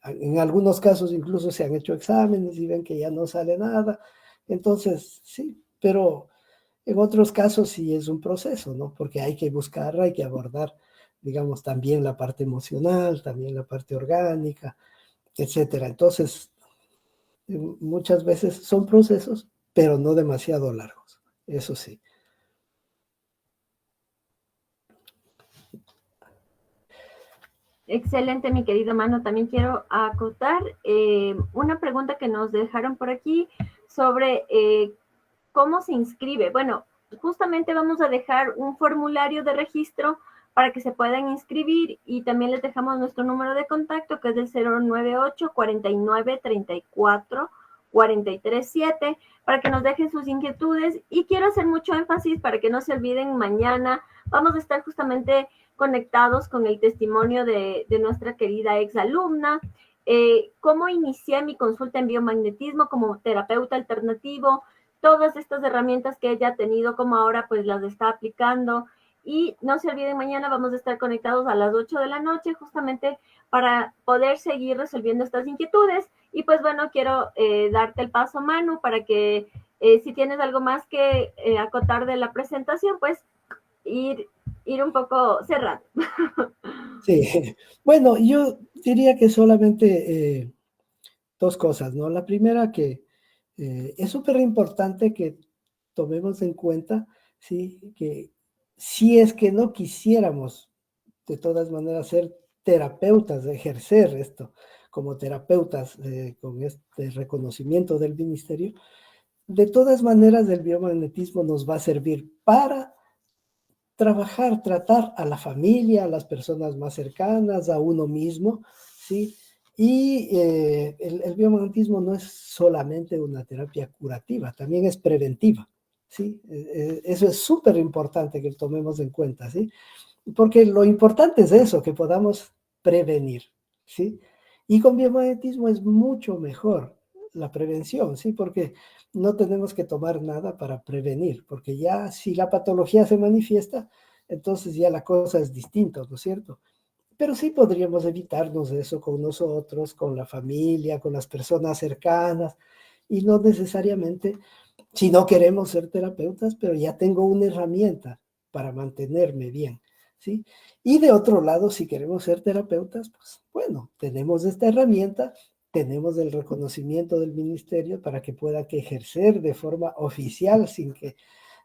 en algunos casos incluso se han hecho exámenes y ven que ya no sale nada. Entonces, sí, pero en otros casos sí es un proceso, ¿no? Porque hay que buscar, hay que abordar, digamos, también la parte emocional, también la parte orgánica, etcétera. Entonces, muchas veces son procesos, pero no demasiado largos, eso sí. Excelente, mi querido Mano. También quiero acotar una pregunta que nos dejaron por aquí sobre cómo se inscribe. Bueno, justamente vamos a dejar un formulario de registro para que se puedan inscribir y también les dejamos nuestro número de contacto que es el 098 49 34 437 para que nos dejen sus inquietudes y quiero hacer mucho énfasis para que no se olviden mañana vamos a estar justamente conectados con el testimonio de nuestra querida exalumna cómo inicié mi consulta en biomagnetismo como terapeuta alternativo, todas estas herramientas que ella ha tenido, como ahora pues las está aplicando. Y no se olviden, mañana vamos a estar conectados a las 8 de la noche justamente para poder seguir resolviendo estas inquietudes. Y pues bueno, quiero darte el paso, Manu, para que si tienes algo más que acotar de la presentación, pues ir, ir un poco cerrando. Sí, bueno, yo diría que solamente dos cosas, ¿no? La primera que es súper importante que tomemos en cuenta, ¿sí? Que si es que no quisiéramos de todas maneras ser terapeutas, ejercer esto como terapeutas con este reconocimiento del ministerio, de todas maneras el biomagnetismo nos va a servir para trabajar, tratar a la familia, a las personas más cercanas, a uno mismo, ¿sí? Y el biomagnetismo no es solamente una terapia curativa, también es preventiva, ¿sí? Eso es súper importante que tomemos en cuenta, ¿sí? Porque lo importante es eso, que podamos prevenir, ¿sí? Y con biomagnetismo es mucho mejor la prevención, ¿sí? Porque no tenemos que tomar nada para prevenir, porque ya si la patología se manifiesta, entonces ya la cosa es distinta, ¿no es cierto? Pero sí podríamos evitarnos eso con nosotros, con la familia, con las personas cercanas, y no necesariamente, si no queremos ser terapeutas, pero ya tengo una herramienta para mantenerme bien, ¿sí? Y de otro lado, si queremos ser terapeutas, pues bueno, tenemos esta herramienta, tenemos el reconocimiento del ministerio para que pueda que ejercer de forma oficial sin que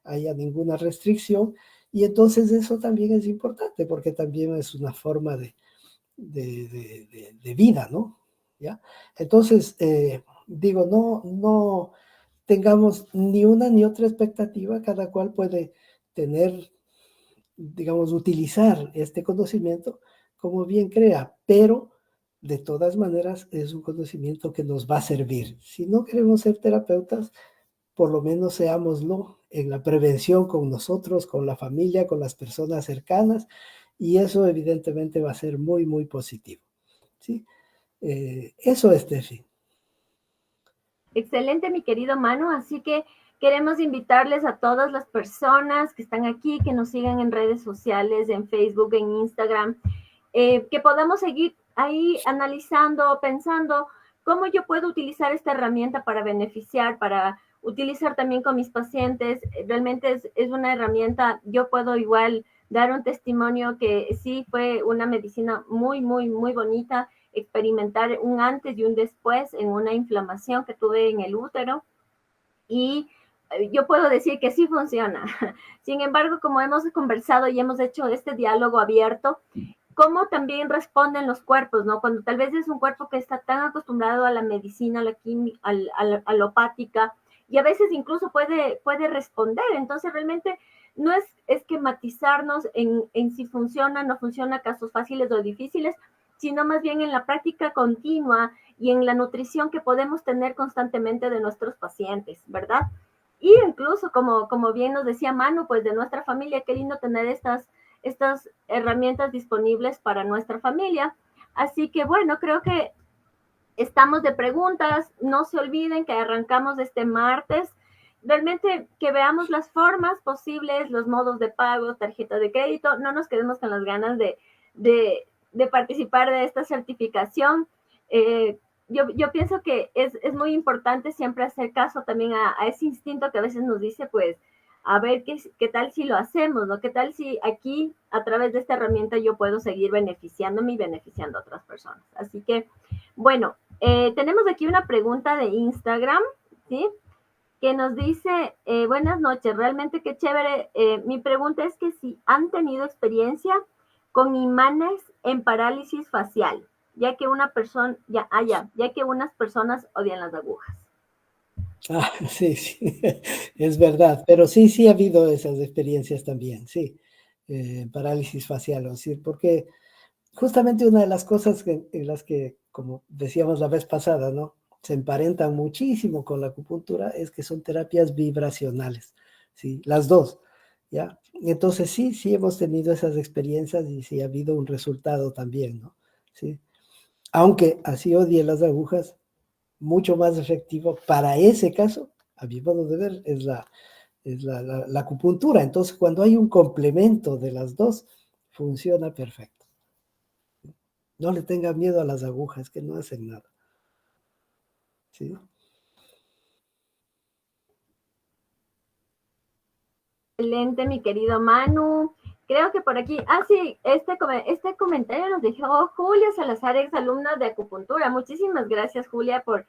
haya ninguna restricción. Y entonces eso también es importante porque también es una forma de vida, ¿no? ¿Ya? Entonces, digo, no tengamos ni una ni otra expectativa, cada cual puede tener, digamos, utilizar este conocimiento como bien crea, pero de todas maneras es un conocimiento que nos va a servir. Si no queremos ser terapeutas, por lo menos seámoslo en la prevención con nosotros, con la familia, con las personas cercanas, y eso evidentemente va a ser muy, muy positivo. ¿Sí? Eso es, Tefi. Excelente, mi querido Manu. Así que queremos invitarles a todas las personas que están aquí, que nos sigan en redes sociales, en Facebook, en Instagram, que podamos seguir ahí analizando, pensando cómo yo puedo utilizar esta herramienta para beneficiar, para utilizar también con mis pacientes. Realmente es una herramienta, yo puedo igual dar un testimonio que sí fue una medicina muy, muy, muy bonita, experimentar un antes y un después en una inflamación que tuve en el útero y yo puedo decir que sí funciona. Sin embargo, como hemos conversado y hemos hecho este diálogo abierto, cómo también responden los cuerpos, ¿no? Cuando tal vez es un cuerpo que está tan acostumbrado a la medicina, a la química, a la alopática, y a veces incluso puede responder. Entonces, realmente no es esquematizarnos en si funciona, no funciona, casos fáciles o difíciles, sino más bien en la práctica continua y en la nutrición que podemos tener constantemente de nuestros pacientes, ¿verdad? Y incluso, como bien nos decía Manu, pues de nuestra familia, qué lindo tener estas herramientas disponibles para nuestra familia. Así que bueno, creo que estamos de preguntas. No se olviden que arrancamos este martes. Realmente que veamos las formas posibles, los modos de pago, tarjeta de crédito. No nos quedemos con las ganas de participar de esta certificación. Yo pienso que es muy importante siempre hacer caso también a ese instinto que a veces nos dice, pues, a ver qué tal si lo hacemos, ¿no? ¿Qué tal si aquí, a través de esta herramienta, yo puedo seguir beneficiándome y beneficiando a otras personas? Así que, bueno, tenemos aquí una pregunta de Instagram, ¿sí? Que nos dice, buenas noches, realmente qué chévere. Mi pregunta es que si han tenido experiencia con imanes en parálisis facial, ya que una persona, ya que unas personas odian las agujas. Ah, sí, sí, es verdad, pero sí, sí ha habido esas experiencias también, sí, parálisis facial, es decir, porque justamente una de las cosas en las que, como decíamos la vez pasada, ¿no? Se emparentan muchísimo con la acupuntura es que son terapias vibracionales, ¿sí? Las dos, ¿ya? Entonces sí hemos tenido esas experiencias y sí ha habido un resultado también, ¿no? Sí. Aunque así odie las agujas, mucho más efectivo para ese caso, a mi modo de ver, es la acupuntura. Entonces, cuando hay un complemento de las dos, funciona perfecto. No le tenga miedo a las agujas, que no hacen nada. ¿Sí? Excelente, mi querido Manu. Creo que por aquí, sí, este comentario nos dejó Julia Salazar, ex alumna de acupuntura. Muchísimas gracias, Julia, por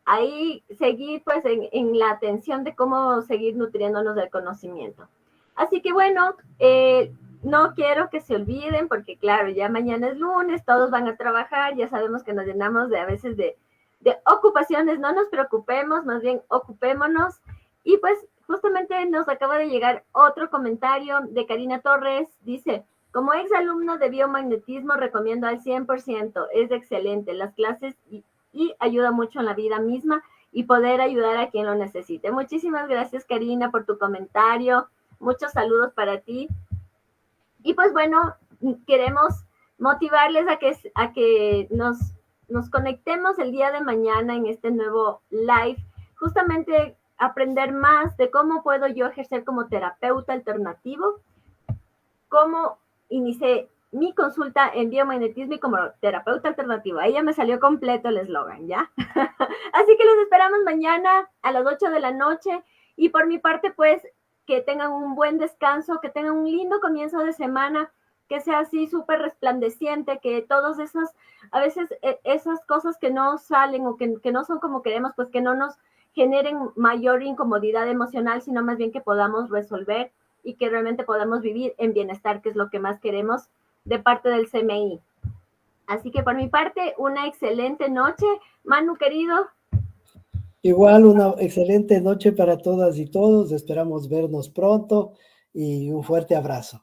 ahí seguir pues en la atención de cómo seguir nutriéndonos del conocimiento. Así que bueno, no quiero que se olviden porque claro, ya mañana es lunes, todos van a trabajar, ya sabemos que nos llenamos de a veces de ocupaciones, no nos preocupemos, más bien ocupémonos. Y pues justamente nos acaba de llegar otro comentario de Karina Torres, dice, como ex alumno de biomagnetismo recomiendo al 100%, es excelente las clases y ayuda mucho en la vida misma y poder ayudar a quien lo necesite. Muchísimas gracias, Karina, por tu comentario. Muchos saludos para ti. Y pues bueno, queremos motivarles a que nos conectemos el día de mañana en este nuevo live, justamente aprender más de cómo puedo yo ejercer como terapeuta alternativo, cómo inicié mi consulta en biomagnetismo y como terapeuta alternativo. Ahí ya me salió completo el eslogan, ¿ya? Así que los esperamos mañana a las 8 de la noche y por mi parte, pues, que tengan un buen descanso, que tengan un lindo comienzo de semana, que sea así súper resplandeciente, que todos esos, a veces esas cosas que no salen o que no son como queremos, pues que no nos generen mayor incomodidad emocional, sino más bien que podamos resolver y que realmente podamos vivir en bienestar, que es lo que más queremos de parte del CMI. Así que por mi parte, una excelente noche. Manu, querido. Igual una excelente noche para todas y todos. Esperamos vernos pronto y un fuerte abrazo.